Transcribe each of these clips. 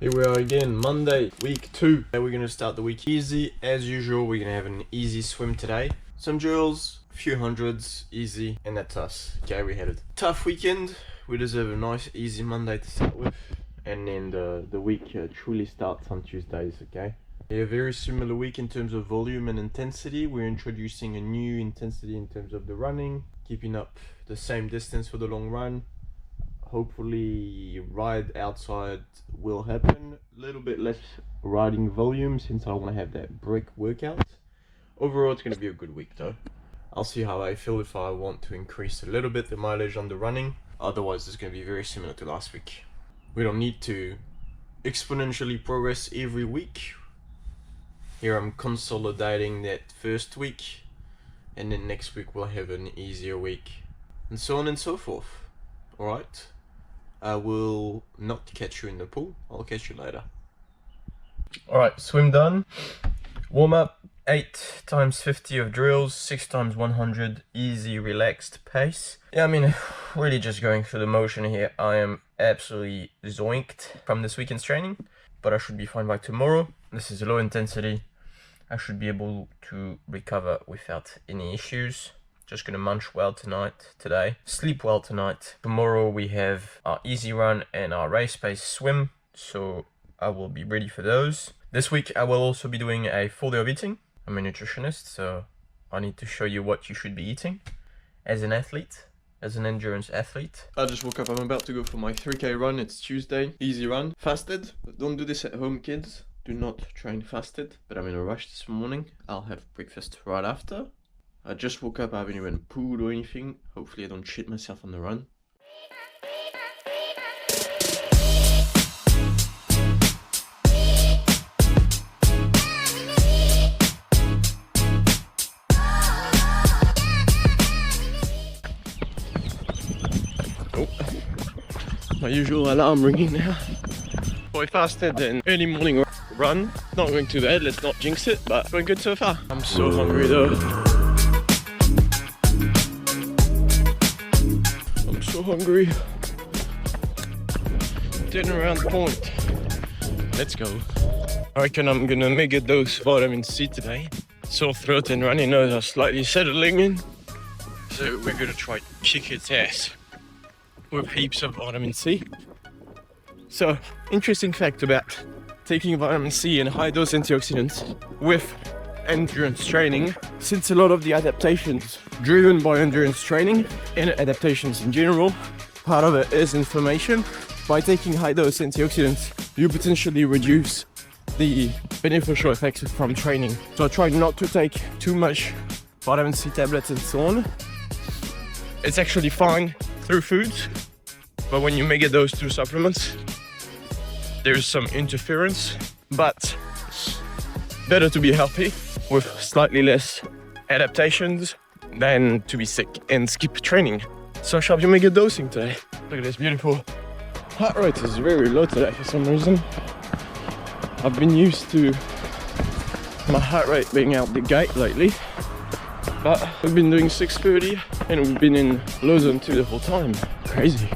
Here we are again, Monday, week 2. We're going to start the week easy. As usual, we're going to have an easy swim today. Some drills, a few hundreds, easy, and that's us. Okay, we had a tough weekend. We deserve a nice, easy Monday to start with. And then the week truly starts on Tuesdays, okay? A very similar week in terms of volume and intensity. We're introducing a new intensity in terms of the running, keeping up the same distance for the long run. Hopefully ride outside will happen, a little bit less riding volume since I want to have that brick workout. Overall it's going to be a good week though. I'll see how I feel if I want to increase a little bit the mileage on the running. Otherwise it's going to be very similar to last week. We don't need to exponentially progress every week. Here I'm consolidating that first week, and then next week we'll have an easier week, and so on and so forth. Alright, I will not catch you in the pool, I'll catch you later. Alright, swim done. Warm up, 8 times 50 of drills, 6 times 100, easy, relaxed pace. Yeah, I mean, really just going through the motion here. I am absolutely zoinked from this weekend's training, but I should be fine by tomorrow. This is low intensity. I should be able to recover without any issues. Just gonna munch well today, sleep well tonight. Tomorrow we have our easy run and our race pace swim, so I will be ready for those. This week I will also be doing a full day of eating. I'm a nutritionist, so I need to show you what you should be eating as an athlete, as an endurance athlete. I just woke up, I'm about to go for my 3K run. It's Tuesday, easy run, fasted. Don't do this at home, kids. Do not train fasted, but I'm in a rush this morning. I'll have breakfast right after. I just woke up, I haven't even pooed or anything. Hopefully I don't shit myself on the run. Oh, my usual alarm ringing now. So I fasted an early morning run. Not going too bad, let's not jinx it, but going good so far. I'm so hungry though. So hungry. Dinner around the point. Let's go. I reckon I'm gonna make a dose of vitamin C today. Sore throat and runny nose are slightly settling in, so we're gonna try to kick its ass with heaps of vitamin C. So, interesting fact about taking vitamin C and high dose antioxidants with endurance training, since a lot of the adaptations driven by endurance training and adaptations in general, part of it is inflammation. By taking high dose antioxidants, you potentially reduce the beneficial effects from training. So I try not to take too much vitamin C tablets and so on. It's actually fine through foods, but when you make a dose through supplements, there's some interference, but better to be healthy with slightly less adaptations than to be sick and skip training. So shall we make a dosing today? Look at this beautiful heart rate is very low today for some reason. I've been used to my heart rate being out the gate lately, but we've been doing 630 and we've been in low zone 2 the whole time. Crazy.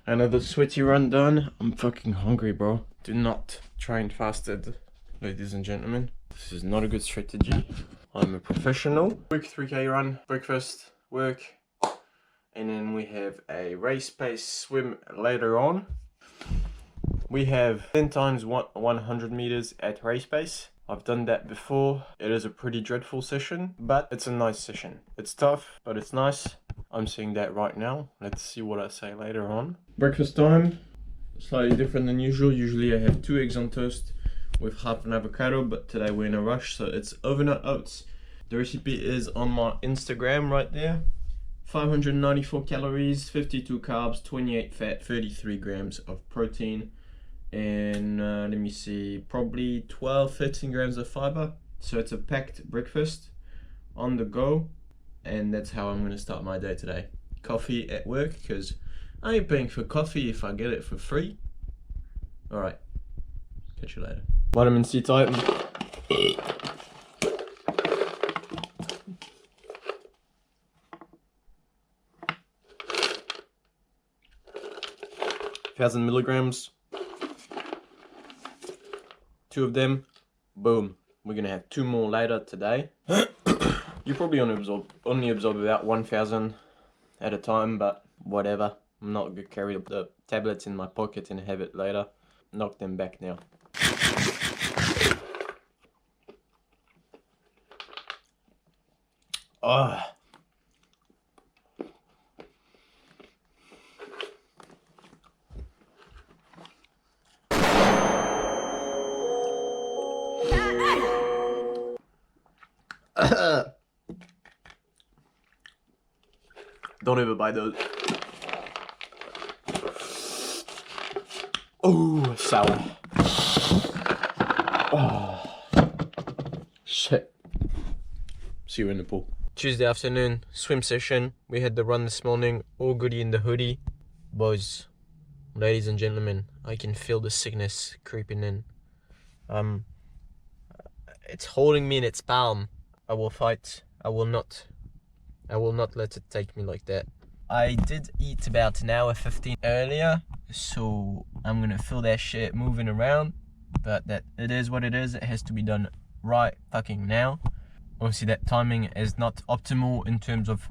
Another sweaty run done. I'm fucking hungry, bro. Do not train fasted, ladies and gentlemen. This is not a good strategy. I'm a professional. Quick 3K run, breakfast, work, and then we have a race pace swim later on. We have 10 times 100 meters at race pace. I've done that before. It is a pretty dreadful session, but it's a nice session. It's tough, but it's nice. I'm saying that right now. Let's see what I say later on. Breakfast time, slightly different than usual. Usually I have 2 eggs on toast with half an avocado, but today we're in a rush, so it's overnight oats. The recipe is on my Instagram right there. 594 calories, 52 carbs, 28 fat, 33 grams of protein, and let me see, probably 12-13 grams of fiber. So it's a packed breakfast on the go, and that's how I'm going to start my day today. Coffee at work, because I ain't paying for coffee if I get it for free. Alright, catch you later. Vitamin C time. 1,000 milligrams. 2 of them, boom. We're gonna have 2 more later today. You probably only absorb about 1,000 at a time, but whatever. I'm not gonna carry the tablets in my pocket and have it later. Knock them back now. Ah. Don't ever buy those. Oh, sour. Oh. Shit. See you in the pool. Tuesday afternoon, swim session. We had the run this morning, all goody in the hoodie. Boys, ladies and gentlemen, I can feel the sickness creeping in. It's holding me in its palm. I will fight. I will not let it take me like that. I did eat about an hour 15 earlier, so I'm gonna feel that shit moving around, but that it is what it is. It has to be done right fucking now. Obviously that timing is not optimal in terms of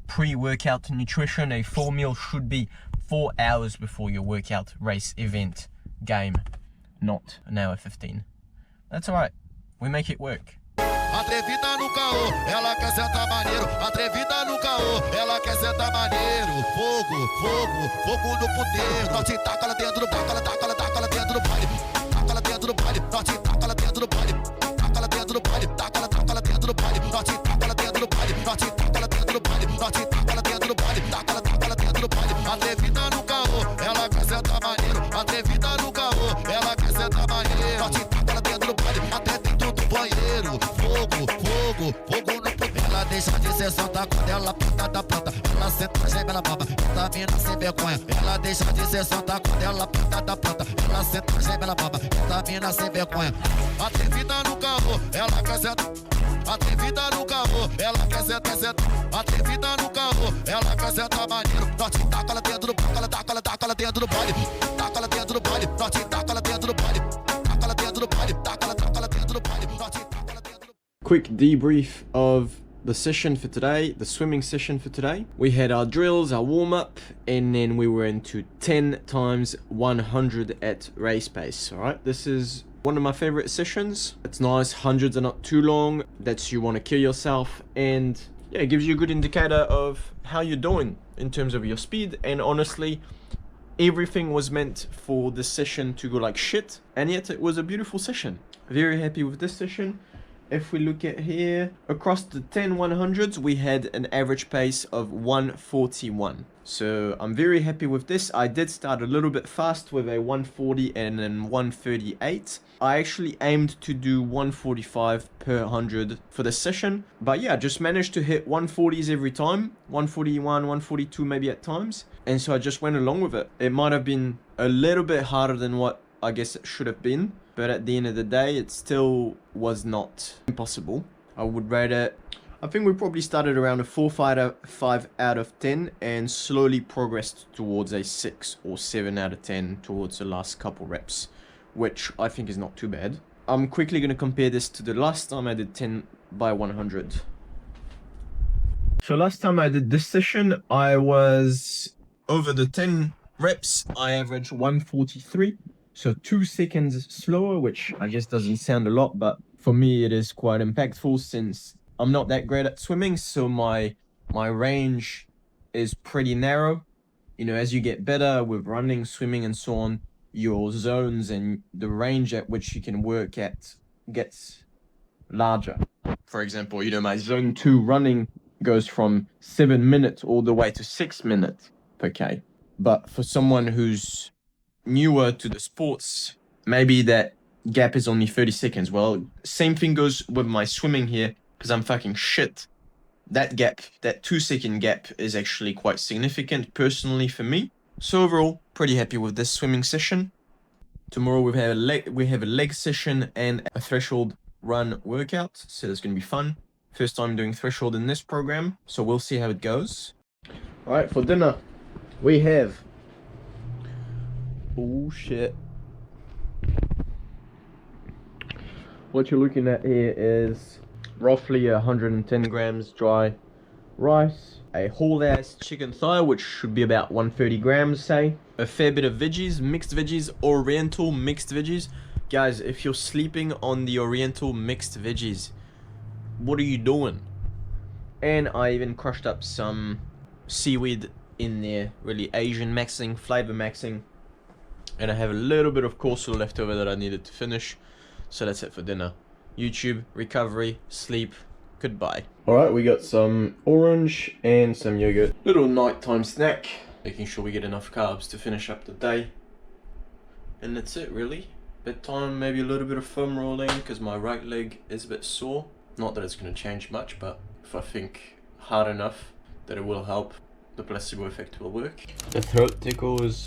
pre-workout nutrition. A full meal should be 4 hours before your workout, race, event, game, not an hour 15. That's alright, we make it work. Atrevida no caô, ela quer sentar maneiro. Atrevida no caô, ela quer sentar maneiro. Fogo, fogo, fogo no puteiro. Nós te taca lá dentro do baile, taca lá dentro do baile. Taca lá dentro do baile, nós te taca lá dentro do baile. Taca lá dentro do baile, taca lá dentro do baile. Nós te taca lá dentro do baile, nós te taca lá dentro do baile. Nós te taca lá dentro do baile, taca lá dentro do baile. Atrevida no caô, ela quer sentar maneiro. Atrevida no caô, ela quer sentar maneiro. Nós te taca lá dentro do baile, até dentro do banheiro. Fogo, fogo, fogo no puteiro. Ela deixa de ser santa quando ela pinta da planta. Ela senta, geme, ela baba, essa mina sem vergonha. Ela deixa de ser santa quando ela pinta da planta. Ela senta, geme, ela baba, essa mina sem vergonha. Atrevida no carro, ela quer sentar. Atrevida no carro, ela quer sentar. Atrevida no carro, ela quer sentar maneiro. Nós te taca lá dentro do baile, taca lá dentro do baile. Taca lá dentro do baile, nós te taca lá dentro do baile. Taca lá dentro do baile, taca lá dentro do baile. Nós te taca lá dentro do baile. Quick debrief of the session for today, the swimming session for today. We had our drills, our warm-up, and then we were into 10 times 100 at race pace. All right, this is one of my favorite sessions. It's nice, hundreds are not too long. That's you want to kill yourself, and yeah, it gives you a good indicator of how you're doing in terms of your speed. And honestly, everything was meant for this session to go like shit, and yet it was a beautiful session. Very happy with this session. If we look at here, across the 10 100s, we had an average pace of 141. So I'm very happy with this. I did start a little bit fast with a 140 and then 138. I actually aimed to do 145 per 100 for the session. But yeah, just managed to hit 140s every time. 141, 142 maybe at times. And so I just went along with it. It might have been a little bit harder than what I guess it should have been. But at the end of the day, it still was not impossible. I would rate it, I think we probably started around a 4.5 out of 10 and slowly progressed towards a 6 or 7 out of 10 towards the last couple reps, which I think is not too bad. I'm quickly going to compare this to the last time I did 10 by 100. So last time I did this session, I was over the 10 reps, I averaged 143. So 2 seconds slower, which I guess doesn't sound a lot, but for me it is quite impactful since I'm not that great at swimming, so my range is pretty narrow. You know, as you get better with running, swimming and so on, your zones and the range at which you can work at gets larger. For example, you know, my zone 2 running goes from 7 minutes all the way to 6 minutes per K. But for someone who's newer to the sports, maybe that gap is only 30 seconds. Well, same thing goes with my swimming here, because I'm fucking shit. That gap, that 2 second gap is actually quite significant personally for me. So overall, pretty happy with this swimming session. Tomorrow we have a leg session and a threshold run workout, so it's going to be fun. First time doing threshold in this program, so we'll see how it goes. All right, for dinner we have, oh shit, What you're looking at here is roughly 110 grams dry rice, a whole ass chicken thigh, which should be about 130 grams, say, a fair bit of veggies, mixed veggies, oriental mixed veggies. Guys, if you're sleeping on the oriental mixed veggies, what are you doing? And I even crushed up some seaweed in there, really Asian maxing, flavor maxing. And I have a little bit of coleslaw left over that I needed to finish. So that's it for dinner. YouTube, recovery, sleep, goodbye. Alright, we got some orange and some yogurt. Little nighttime snack. Making sure we get enough carbs to finish up the day. And that's it really. Bedtime, maybe a little bit of foam rolling because my right leg is a bit sore. Not that it's going to change much, but if I think hard enough that it will help, the placebo effect will work. The throat tickle is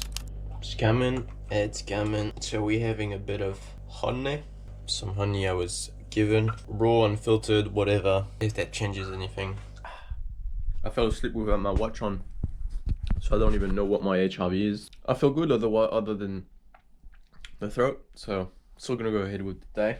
coming. It's coming. So we're having a bit of honey. Some honey I was given. Raw, unfiltered, whatever. If that changes anything. I fell asleep without my watch on, so I don't even know what my HRV is. I feel good other than the throat, so still gonna go ahead with the day.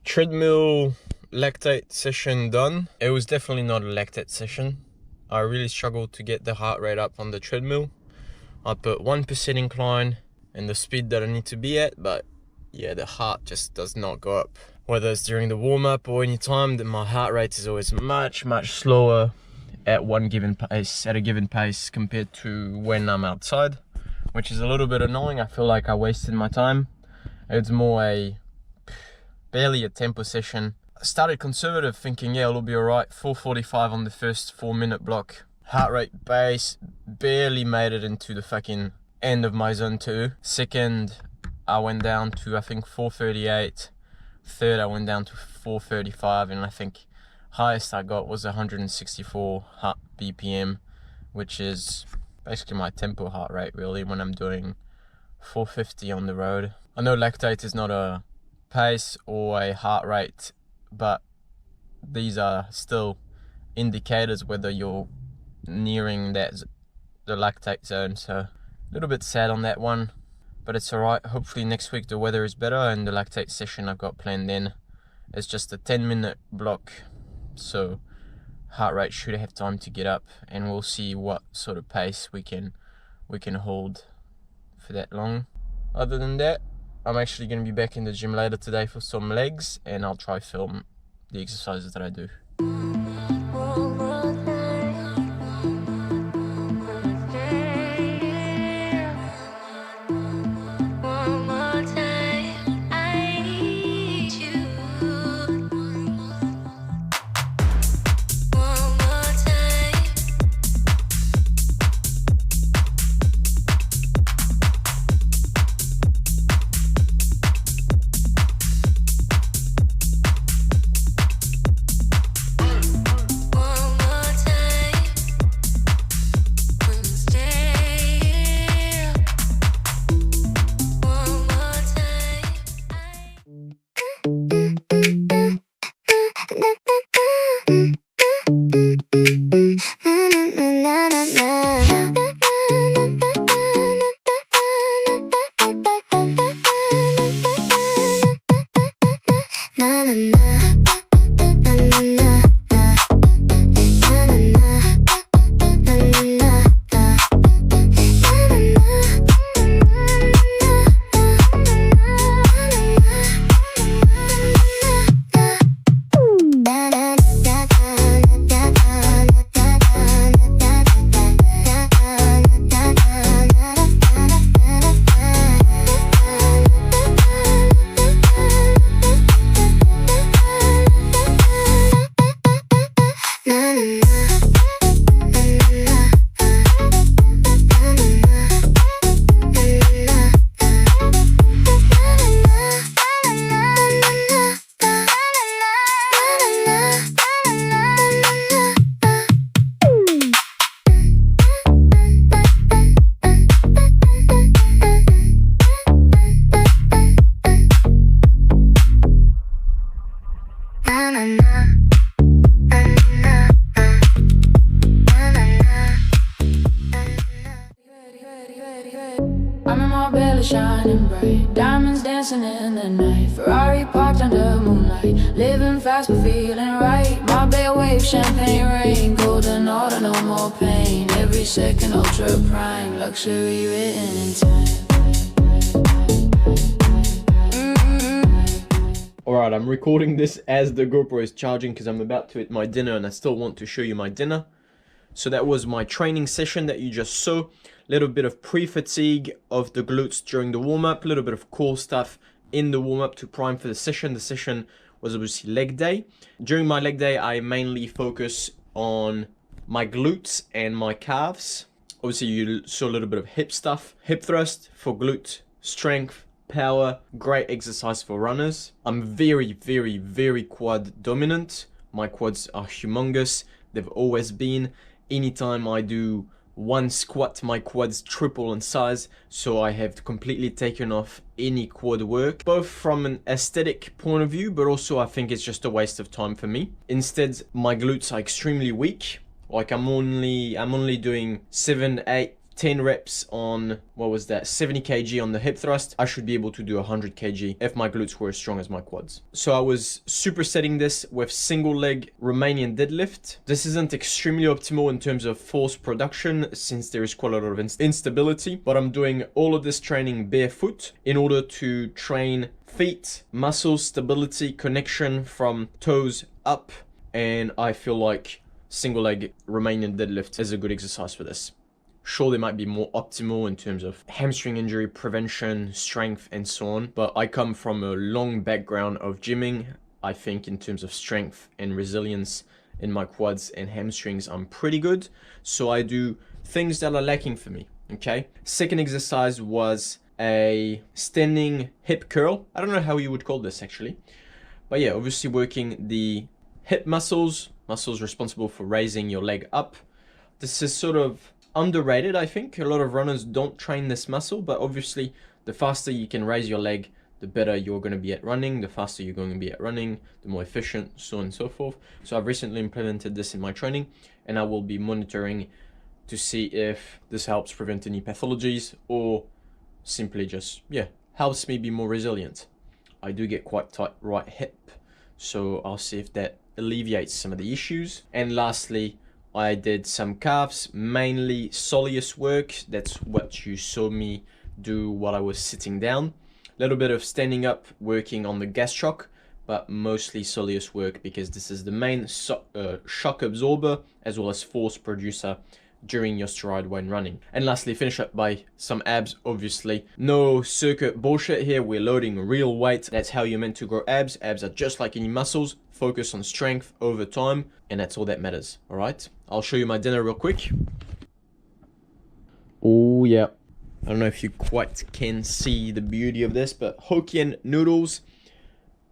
Treadmill lactate session done. It was definitely not a lactate session. I really struggled to get the heart rate up on the treadmill. I put 1% incline and the speed that I need to be at, but yeah, the heart just does not go up. Whether it's during the warm-up or any time, then my heart rate is always much slower at a given pace compared to when I'm outside, which is a little bit annoying. I feel like I wasted my time. It's more barely a tempo session. I started conservative, thinking yeah, it'll be alright. 4:45 on the first 4-minute block. Heart rate base barely made it into the fucking end of my zone 2. Second, I went down to I think 4:38. Third, I went down to 4:35, and I think highest I got was 164 BPM, which is basically my tempo heart rate really when I'm doing 450 on the road. I know lactate is not a pace or a heart rate, but these are still indicators whether you're nearing the lactate zone. So a little bit sad on that one, but it's alright. Hopefully next week the weather is better, and the lactate session I've got planned then is just a 10-minute block, so heart rate should have time to get up, and we'll see what sort of pace we can hold for that long. Other than that, I'm actually going to be back in the gym later today for some legs, and I'll try film the exercises that I do. I'm in my belly shining bright, diamonds dancing in the night, Ferrari parked under moonlight, living fast but feeling right. My bed wave, champagne rain, golden order, no more pain. Every second ultra prime, luxury written in time. Alright, I'm recording this as the GoPro is charging because I'm about to eat my dinner and I still want to show you my dinner. So that was my training session that you just saw. Little bit of pre-fatigue of the glutes during the warm-up, a little bit of core stuff in the warm-up to prime for the session. The session was obviously leg day. During my leg day, I mainly focus on my glutes and my calves. Obviously, you saw a little bit of hip stuff. Hip thrust for glute strength, power, great exercise for runners. I'm very, very, very quad dominant. My quads are humongous. They've always been. Anytime I do one squat, my quads triple in size, so I have completely taken off any quad work, both from an aesthetic point of view, but also I think it's just a waste of time for me. Instead, my glutes are extremely weak. Like I'm only doing 7, 8, 10 reps on, what was that, 70 kg on the hip thrust. I should be able to do 100 kg if my glutes were as strong as my quads. So I was supersetting this with single leg Romanian deadlift. This isn't extremely optimal in terms of force production since there is quite a lot of instability, but I'm doing all of this training barefoot in order to train feet, muscle stability, connection from toes up, and I feel like single leg Romanian deadlift is a good exercise for this. Sure, they might be more optimal in terms of hamstring injury prevention, strength, and so on. But I come from a long background of gymming. I think in terms of strength and resilience in my quads and hamstrings, I'm pretty good. So I do things that are lacking for me, okay? Second exercise was a standing hip curl. I don't know how you would call this actually. But yeah, obviously working the hip muscles responsible for raising your leg up. This is sort of underrated, I think. A lot of runners don't train this muscle, but obviously the faster you can raise your leg, the better you're going to be at running. The faster you're going to be at running, the more efficient, so on and so forth. So I've recently implemented this in my training, and I will be monitoring to see if this helps prevent any pathologies or simply just, yeah, helps me be more resilient. I do get quite tight right hip, so I'll see if that alleviates some of the issues. And lastly, I did some calves, mainly soleus work. That's what you saw me do while I was sitting down. A little bit of standing up, working on the gastroc, but mostly soleus work because this is the main shock absorber as well as force producer during your stride when running. And lastly, finish up by some abs. Obviously, no circuit bullshit here. We're loading real weight. That's how you're meant to grow abs. Abs are just like any muscles. Focus on strength over time, and that's all that matters. All right, I'll show you my dinner real quick. Oh yeah, I don't know if you quite can see the beauty of this, but Hokkien noodles.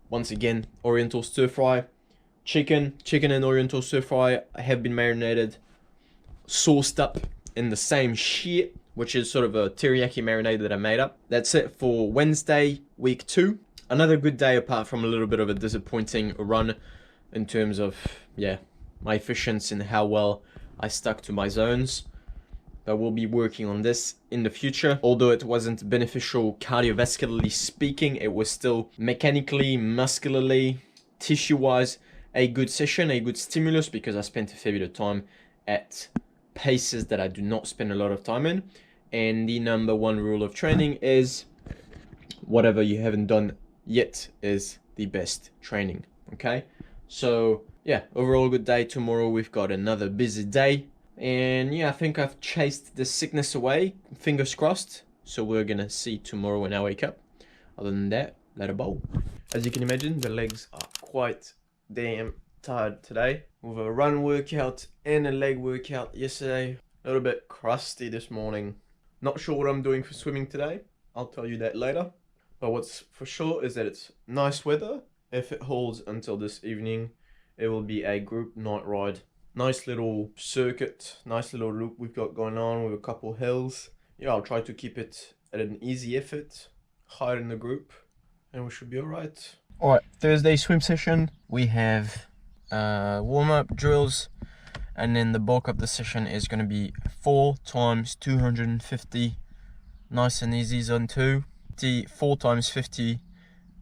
Once again, Oriental stir fry. Chicken and Oriental stir fry have been marinated, sauced up in the same shit, which is sort of a teriyaki marinade that I made up. That's it for Wednesday, week 2. Another good day apart from a little bit of a disappointing run in terms of, yeah, my efficiency and how well I stuck to my zones. that we'll be working on this in the future. Although it wasn't beneficial cardiovascularly speaking, it was still mechanically, muscularly, tissue-wise, a good session, a good stimulus, because I spent a fair bit of time at paces that I do not spend a lot of time in. And the number one rule of training is whatever you haven't done yet is the best training. Okay, so yeah, overall good day. Tomorrow we've got another busy day, and yeah, I think I've chased the sickness away, fingers crossed. So we're gonna see tomorrow when I wake up. Other than that, let it bowl. As you can imagine, the legs are quite damn tired today, with a run workout and a leg workout yesterday. A little bit crusty this morning. Not sure what I'm doing for swimming today. I'll tell you that later. But what's for sure is that it's nice weather. If it holds until this evening, it will be a group night ride. Nice little circuit, nice little loop we've got going on with a couple hills. Yeah, I'll try to keep it at an easy effort, higher in the group, and we should be alright. Alright, Thursday swim session. We have warm-up drills, and then the bulk of the session is going to be 4 times 250, nice and easy, zone 2. The 4 times 50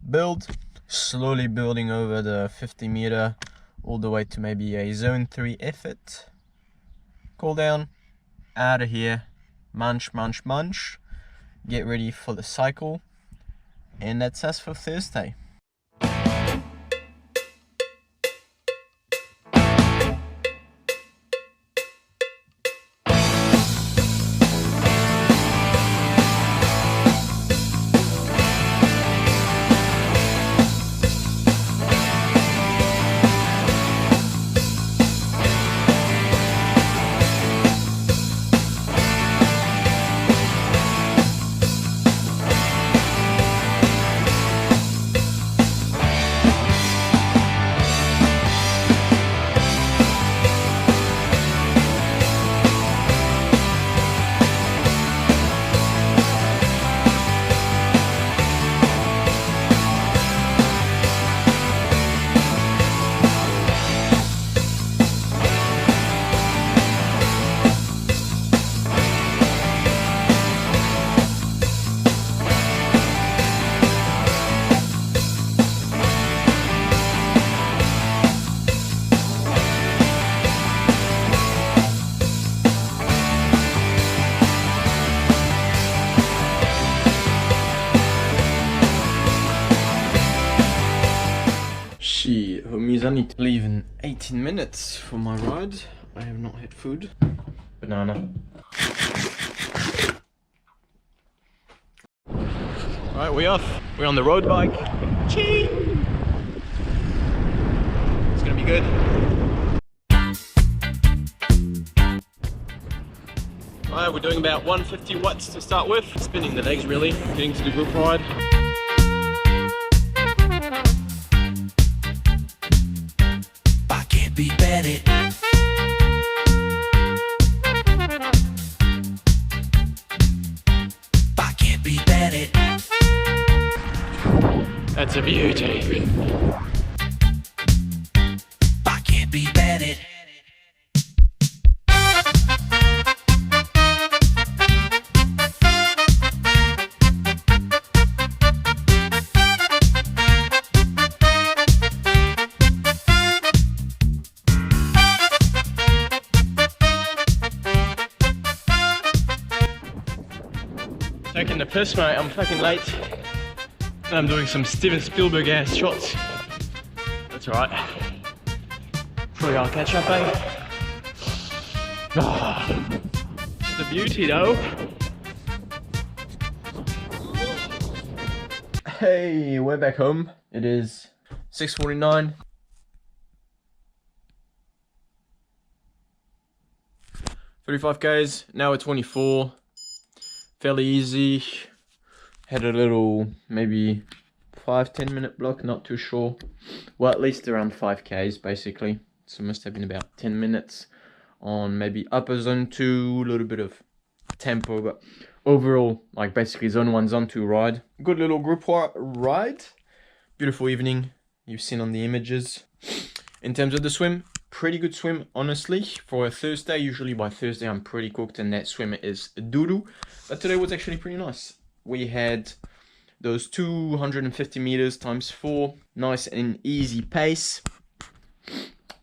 build, slowly building over the 50 meter all the way to maybe a zone 3 effort. Cool down, out of here, munch, munch, munch, get ready for the cycle, and that's us for Thursday. Homies, I need to leave in 18 minutes for my ride. I have not had food. Banana. Alright, we're off. We're on the road bike. Chee! It's gonna be good. Alright, we're doing about 150 watts to start with. Spinning the legs really, getting to the group ride. Be betted. I can't be betted. That's a beauty. I can't be betted. Taking the piss, mate. I'm fucking late. And I'm doing some Steven Spielberg ass shots. That's alright. Probably I'll catch up, eh? Oh, it's a beauty though. Hey, we're back home. It is 6:49. 35 Ks, now we're 24. Fairly easy. Had a little, maybe 5-10 minute block, not too sure. Well, at least around 5 Ks basically. So must have been about 10 minutes on maybe upper zone 2, a little bit of tempo, but overall, like basically zone 1, zone 2 ride. Good little group ride. Beautiful evening, you've seen on the images. In terms of the swim, pretty good swim, honestly, for a Thursday. Usually by Thursday I'm pretty cooked and that swim is doo-doo. But today was actually pretty nice. We had those 250 meters times 4, nice and easy pace.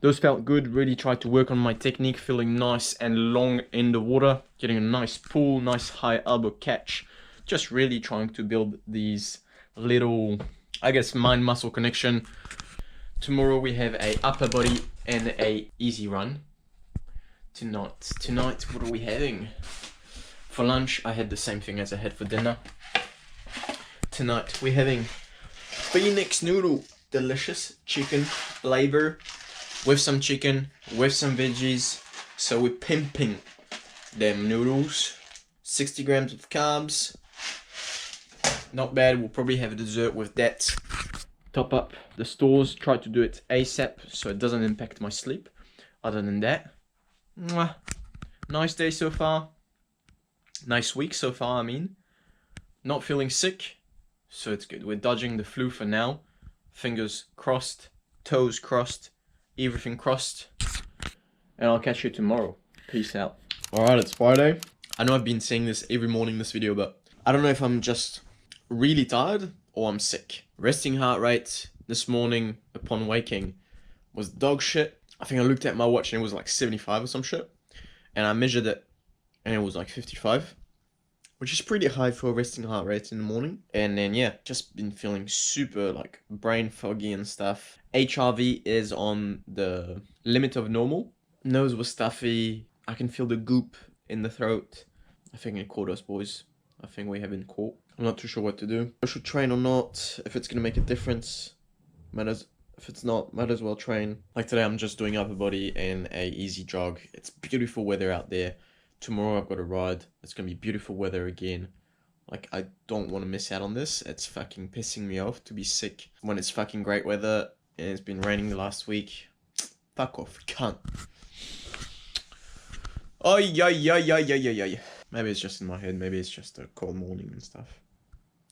Those felt good. Really tried to work on my technique, feeling nice and long in the water, getting a nice pull, nice high elbow catch. Just really trying to build these little, I guess, mind muscle connection. Tomorrow we have a upper body and a easy run. Tonight, what are we having? For lunch, I had the same thing as I had for dinner. Tonight, we're having Phoenix noodle. Delicious chicken flavor with some chicken, with some veggies. So we're pimping them noodles. 60 grams of carbs. Not bad. We'll probably have a dessert with that. Top up the stores. Try to do it ASAP so it doesn't impact my sleep. Other than that, mwah. Nice day so far. Nice week so far, I mean. Not feeling sick, so it's good. We're dodging the flu for now. Fingers crossed, toes crossed, everything crossed. And I'll catch you tomorrow. Peace out. Alright, it's Friday. I know I've been saying this every morning in this video, but I don't know if I'm just really tired or I'm sick. Resting heart rate this morning upon waking was dog shit. I think I looked at my watch and it was like 75 or some shit. And I measured it and it was like 55. Which is pretty high for a resting heart rate in the morning. And then yeah, just been feeling super like brain foggy and stuff. HRV is on the limit of normal. Nose was stuffy. I can feel the goop in the throat. I think it caught us, boys. I think we have been caught. I'm not too sure what to do. I should train or not. If it's gonna make a difference, if it's not, might as well train. Like today, I'm just doing upper body and a easy jog. It's beautiful weather out there. Tomorrow I've got a ride. It's gonna be beautiful weather again. Like, I don't want to miss out on this. It's fucking pissing me off to be sick when it's fucking great weather and it's been raining the last week. Fuck off, cunt. Oh yeah. Maybe it's just in my head. Maybe it's just a cold morning and stuff.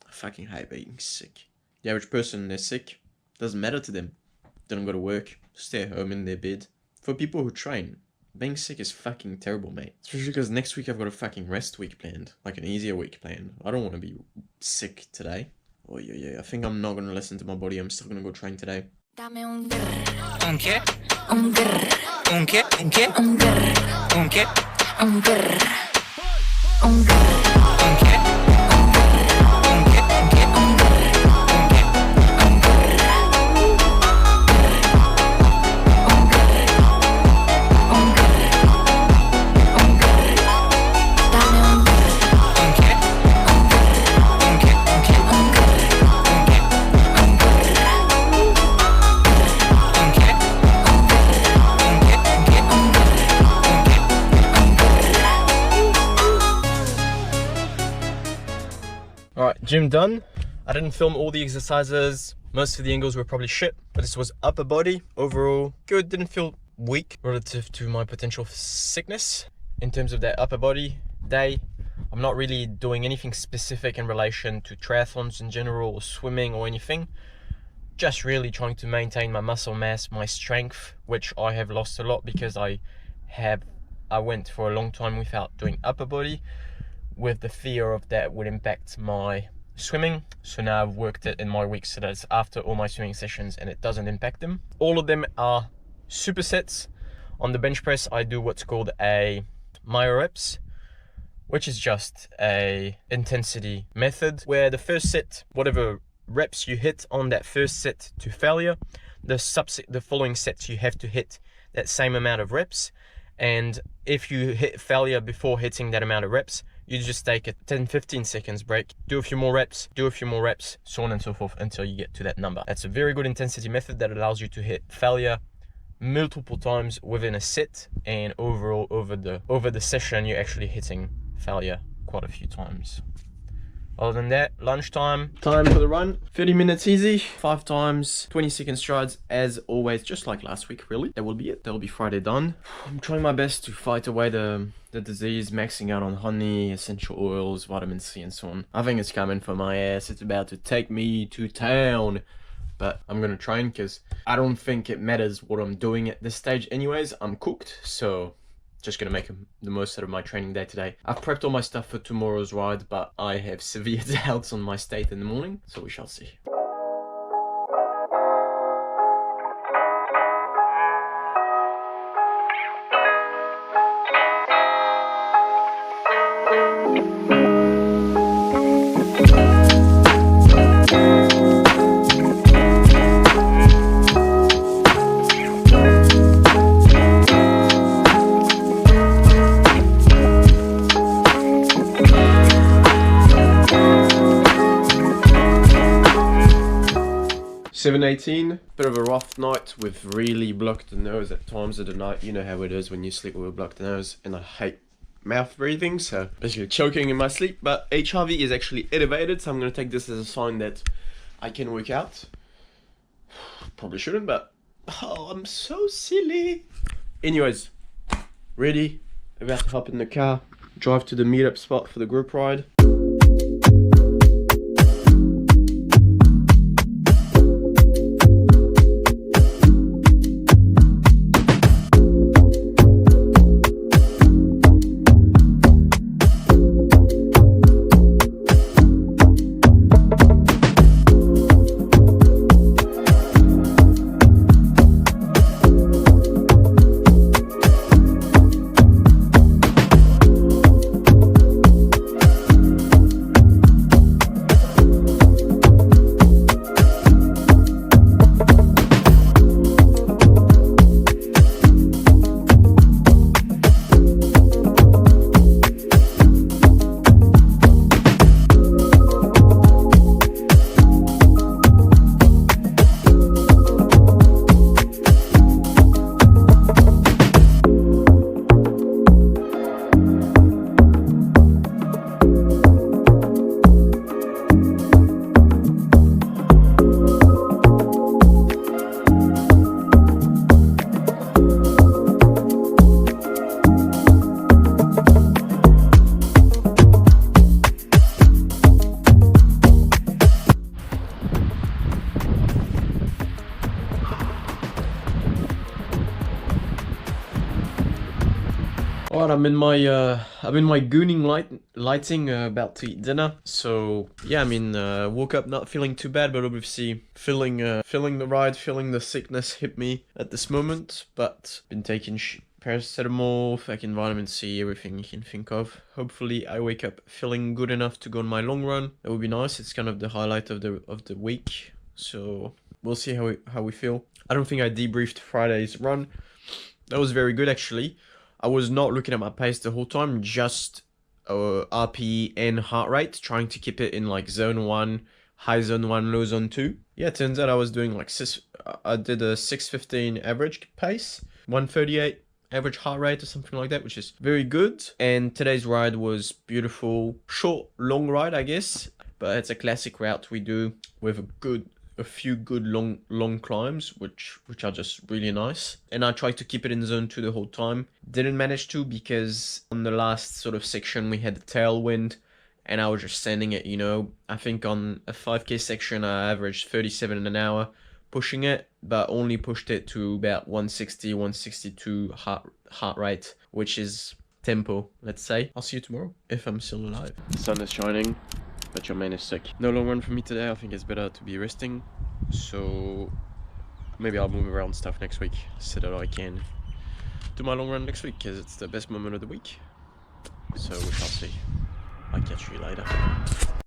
I fucking hate being sick. The average person, they're sick. Doesn't matter to them. They don't go to work. Stay at home in their bed. For people who train, being sick is fucking terrible, mate. Especially because next week I've got a fucking rest week planned. Like an easier week planned. I don't want to be sick today. Oh yeah. I think I'm not going to listen to my body. I'm still going to go train today. Dame un grr. Un qué? Un grr. Un qué? Un qué? Un grr. Un qué? Un grr. Un grr. Un qué? Un grr. Un qué? Un qué? Un grr. Un qué? Un grr. Un grr. Un grr. Un grr. Dame un grr. Un qué? Un grr. Un qué? Un qué? Un grr. Un qué? Un grr. Un qué? Un grr. Un qué? Un qué? Un grr. Un qué? Un grr. Alright, gym done. I didn't film all the exercises. Most of the angles were probably shit, but this was upper body. Overall, good. Didn't feel weak relative to my potential sickness. In terms of that upper body day, I'm not really doing anything specific in relation to triathlons in general or swimming or anything. Just really trying to maintain my muscle mass, my strength, which I have lost a lot because I went for a long time without doing upper body with the fear of that would impact my swimming. So now I've worked it in my weeks so that it's after all my swimming sessions and it doesn't impact them. All of them are supersets. On the bench press, I do what's called a Māori reps, which is just a intensity method where the first set, whatever reps you hit on that first set to failure, the following sets you have to hit that same amount of reps. And if you hit failure before hitting that amount of reps, you just take a 10-15 seconds break, do a few more reps, so on and so forth until you get to that number. That's a very good intensity method that allows you to hit failure multiple times within a set, and overall over the session you're actually hitting failure quite a few times. Other than that, lunchtime, time for the run, 30 minutes easy, 5 times, 20-second strides as always, just like last week really. That will be it, that will be Friday done. I'm trying my best to fight away the disease, maxing out on honey, essential oils, vitamin C and so on. I think it's coming for my ass, it's about to take me to town. but I'm gonna train because I don't think it matters what I'm doing at this stage anyways. I'm cooked, so just gonna make the most out of my training day today. I've prepped all my stuff for tomorrow's ride, but I have severe doubts on my state in the morning, so we shall see. $7.18, bit of a rough night with really blocked nose at times of the night. You know how it is when you sleep with a blocked nose, and I hate mouth breathing, so basically choking in my sleep. But HRV is actually elevated, so I'm going to take this as a sign that I can work out. Probably shouldn't, but oh, I'm so silly. Anyways, ready, about to hop in the car, drive to the meetup spot for the group ride. Alright, I'm in my gooning lighting, about to eat dinner. So yeah, I mean, woke up not feeling too bad, but obviously feeling the ride, feeling the sickness hit me at this moment. But been taking paracetamol, fucking vitamin C, everything you can think of. Hopefully I wake up feeling good enough to go on my long run. That would be nice. It's kind of the highlight of the week. So we'll see how we feel. I don't think I debriefed Friday's run. That was very good actually. I was not looking at my pace the whole time, just RP and heart rate, trying to keep it in like zone 1, high zone 1, low zone 2. Yeah, it turns out I was doing like I did a 6:15 average pace, 1:38 average heart rate or something like that, which is very good. And today's ride was beautiful, short, long ride, I guess, but it's a classic route we do with a few good long climbs, which are just really nice. And I tried to keep it in zone 2 the whole time. Didn't manage to, because on the last sort of section we had the tailwind and I was just sending it, you know. I think on a 5k section I averaged 37 an hour pushing it, but only pushed it to about 160, 162 heart rate, which is tempo, let's say. I'll see you tomorrow if I'm still alive. The sun is shining, but your man is sick. No long run for me today. I think it's better to be resting. So maybe I'll move around stuff next week so that I can do my long run next week, because it's the best moment of the week. So we shall see. I'll catch you later.